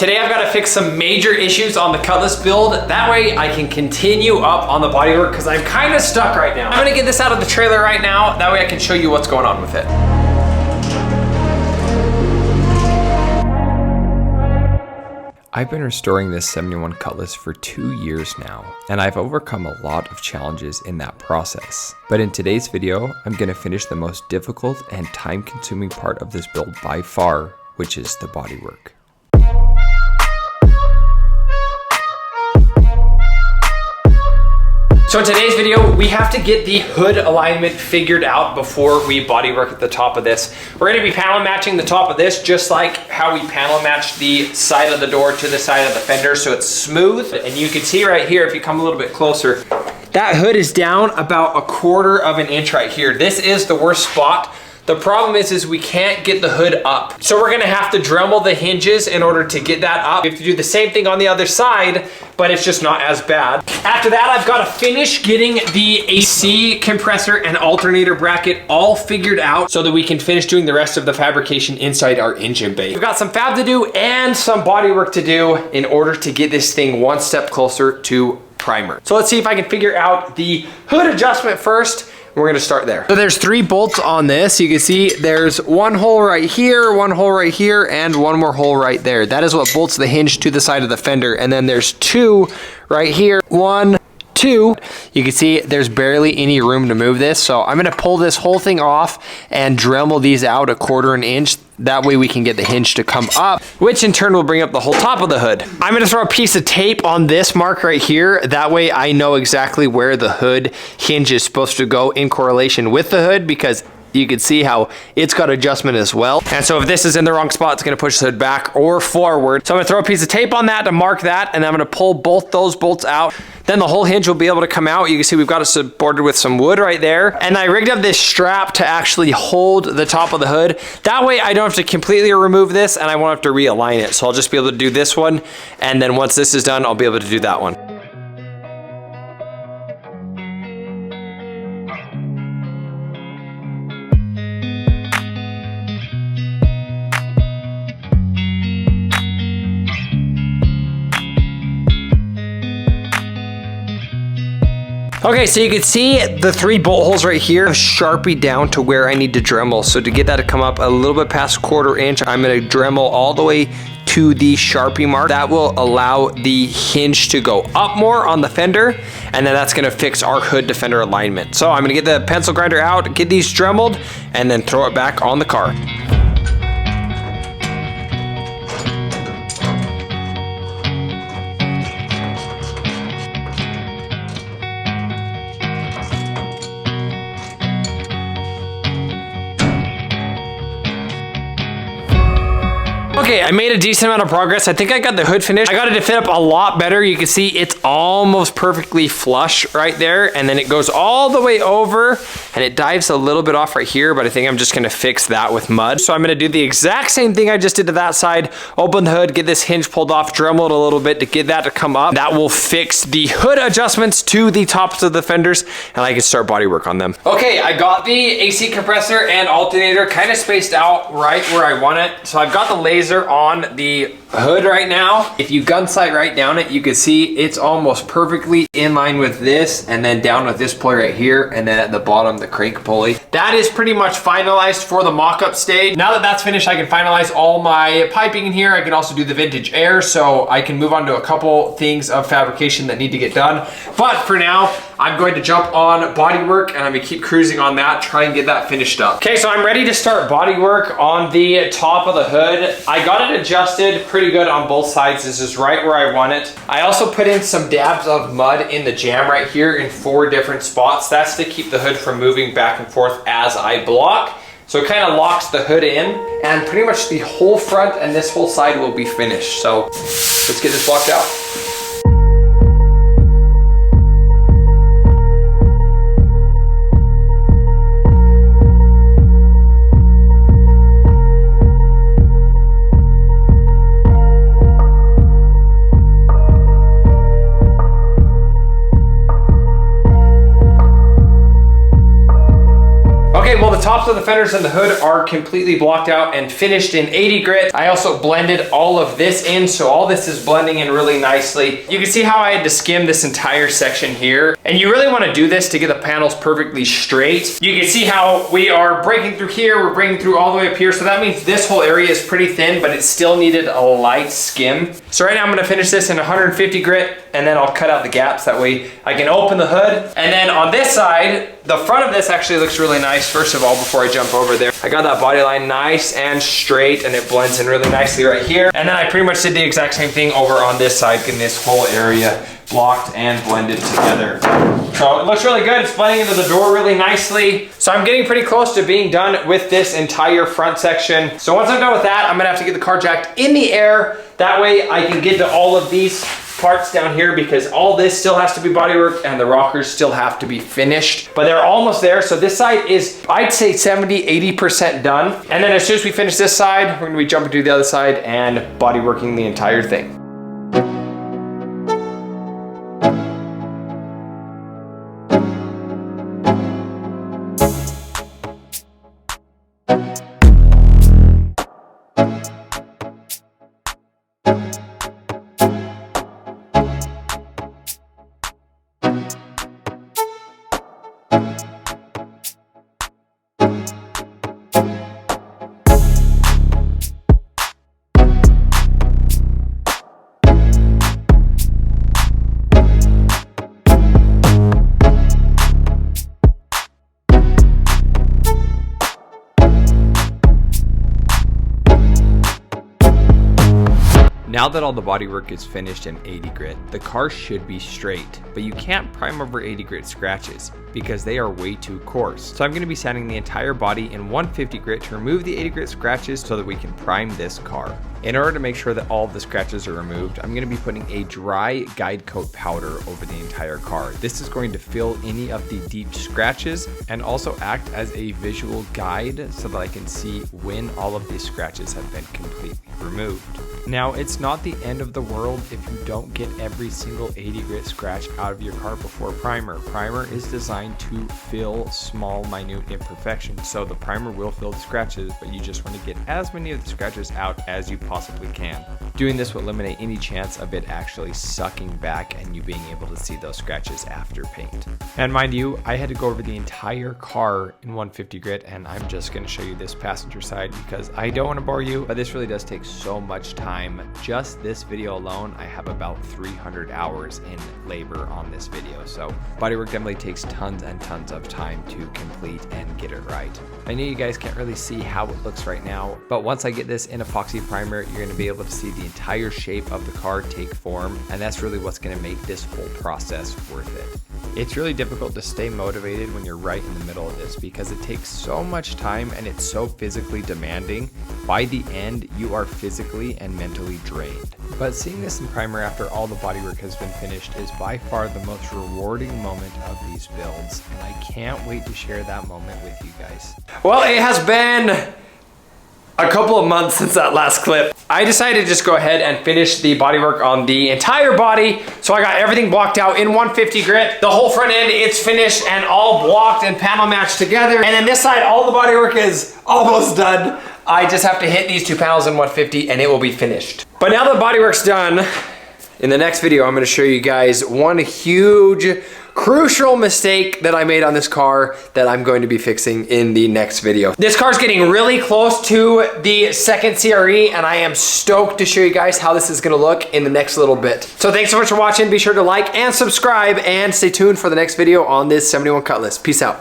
Today I've got to fix some major issues on the Cutlass build. That way I can continue up on the Bodywork because I'm kind of stuck right now. I'm gonna get this out of the trailer right now. That way I can show you what's going on with it. I've been restoring this 71 Cutlass for 2 years now, and I've overcome a lot of challenges in that process. But in today's video, I'm going to finish the most difficult and time-consuming part of this build by far, which is the bodywork. So in today's video, we have to get the hood alignment figured out before we bodywork at the top of this. We're gonna be panel matching the top of this just like how we panel match the side of the door to the side of the fender so it's smooth. And you can see right here, if you come a little bit closer, that hood is down about 1/4 of an inch right here. This is the worst spot. The problem is we can't get the hood up. So we're gonna have to Dremel the hinges in order to get that up. We have to do the same thing on the other side, but it's just not as bad. After that, I've gotta finish getting the AC compressor and alternator bracket all figured out so that we can finish doing the rest of the fabrication inside our engine bay. We've got some fab to do and some body work to do in order to get this thing one step closer to primer. So let's see if I can figure out the hood adjustment first. We're gonna start there. So there's 3 bolts on this. You can see there's 1 hole right here, 1 hole right here, and 1 more hole right there. That is what bolts the hinge to the side of the fender. And then there's 2 right here, 1, 2. You can see there's barely any room to move this. So I'm gonna pull this whole thing off and Dremel these out 1/4 inch. That way we can get the hinge to come up, which in turn will bring up the whole top of the hood. I'm gonna throw a piece of tape on this mark right here. That way I know exactly where the hood hinge is supposed to go in correlation with the hood, because you can see how it's got adjustment as well. And so if this is in the wrong spot, it's gonna push the hood back or forward. So I'm gonna throw a piece of tape on that to mark that, and I'm gonna pull both those bolts out. Then the whole hinge will be able to come out. You can see we've got it supported with some wood right there. And I rigged up this strap to actually hold the top of the hood. That way I don't have to completely remove this and I won't have to realign it. So I'll just be able to do this one. And then once this is done, I'll be able to do that one. Okay, so you can see the 3 bolt holes right here have Sharpie down to where I need to Dremel. So to get that to come up a little bit past 1/4 inch, I'm gonna Dremel all the way to the Sharpie mark. That will allow the hinge to go up more on the fender, and then that's gonna fix our hood to fender alignment. So I'm gonna get the pencil grinder out, get these Dremeled, and then throw it back on the car. Okay, I made a decent amount of progress. I think I got the hood finished. I got it to fit up a lot better. You can see it's almost perfectly flush right there. And then it goes all the way over and it dives a little bit off right here, but I think I'm just gonna fix that with mud. So I'm gonna do the exact same thing I just did to that side, open the hood, get this hinge pulled off, Dremel it a little bit to get that to come up. That will fix the hood adjustments to the tops of the fenders and I can start body work on them. Okay, I got the AC compressor and alternator kind of spaced out right where I want it. So I've got the laser on the hood right now. If you gun sight right down it, you can see it's almost perfectly in line with this, and then down with this pulley right here, and then at the bottom the crank pulley. That is pretty much finalized for the mock-up stage. Now that that's finished, I can finalize all my piping in here. I can also do the vintage air, so I can move on to a couple things of fabrication that need to get done. But for now, I'm going to jump on bodywork and I'm gonna keep cruising on that, try and get that finished up. Okay, so I'm ready to start bodywork on the top of the hood. I got it adjusted pretty good on both sides. This is right where I want it. I also put in some dabs of mud in the jam right here in 4 different spots. That's to keep the hood from moving back and forth as I block. So it kind of locks the hood in, and pretty much the whole front and this whole side will be finished. So let's get this blocked out. tops of the fenders and the hood are completely blocked out and finished in 80 grit. I also blended all of this in, so all this is blending in really nicely. You can see how I had to skim this entire section here. And you really want to do this to get the panels perfectly straight. You can see how we are breaking through here, we're breaking through all the way up here. So that means this whole area is pretty thin, but it still needed a light skim. So right now I'm gonna finish this in 150 grit, and then I'll cut out the gaps. That way I can open the hood. And then on this side, the front of this actually looks really nice. First of all, before I jump over there, I got that body line nice and straight, and it blends in really nicely right here. And then I pretty much did the exact same thing over on this side, getting this whole area blocked and blended together. So it looks really good. It's blending into the door really nicely. So I'm getting pretty close to being done with this entire front section. So once I'm done with that, I'm gonna have to get the car jacked in the air. That way I can get to all of these parts down here, because all this still has to be bodywork and the rockers still have to be finished, but they're almost there. So this side is, I'd say 70–80% done. And then as soon as we finish this side, we're gonna be jumping to the other side and bodyworking the entire thing. Now that all the bodywork is finished in 80 grit, the car should be straight, but you can't prime over 80 grit scratches because they are way too coarse. So I'm going to be sanding the entire body in 150 grit to remove the 80 grit scratches so that we can prime this car. In order to make sure that all of the scratches are removed, I'm going to be putting a dry guide coat powder over the entire car. This is going to fill any of the deep scratches and also act as a visual guide so that I can see when all of these scratches have been completely removed. Now, it's not the end of the world if you don't get every single 80 grit scratch out of your car before primer. Primer is designed to fill small, minute imperfections. So the primer will fill the scratches, but you just want to get as many of the scratches out as you possibly can. Doing this will eliminate any chance of it actually sucking back and you being able to see those scratches after paint. And mind you, I had to go over the entire car in 150 grit, and I'm just going to show you this passenger side because I don't want to bore you, but this really does take so much time. Just this video alone, I have about 300 hours in labor on this video. So bodywork definitely takes tons and tons of time to complete and get it right. I know you guys can't really see how it looks right now, but once I get this in epoxy primer, you're going to be able to see the entire shape of the car take form, and that's really what's going to make this whole process worth it. It's really difficult to stay motivated when you're right in the middle of this because it takes so much time and it's so physically demanding. By the end, you are physically and mentally drained. But seeing this in primer after all the bodywork has been finished is by far the most rewarding moment of these builds, and I can't wait to share that moment with you guys. Well, it has been a couple of months since that last clip. I decided to just go ahead and finish the bodywork on the entire body. So I got everything blocked out in 150 grit. The whole front end, it's finished and all blocked and panel matched together. And then this side, all the bodywork is almost done. I just have to hit these two panels in 150 and it will be finished. But now the bodywork's done, in the next video, I'm gonna show you guys one huge, crucial mistake that I made on this car that I'm going to be fixing in the next video. This car's getting really close to the second CRE, and I am stoked to show you guys how this is gonna look in the next little bit. So thanks so much for watching. Be sure to like and subscribe and stay tuned for the next video on this 71 Cutlass. Peace out.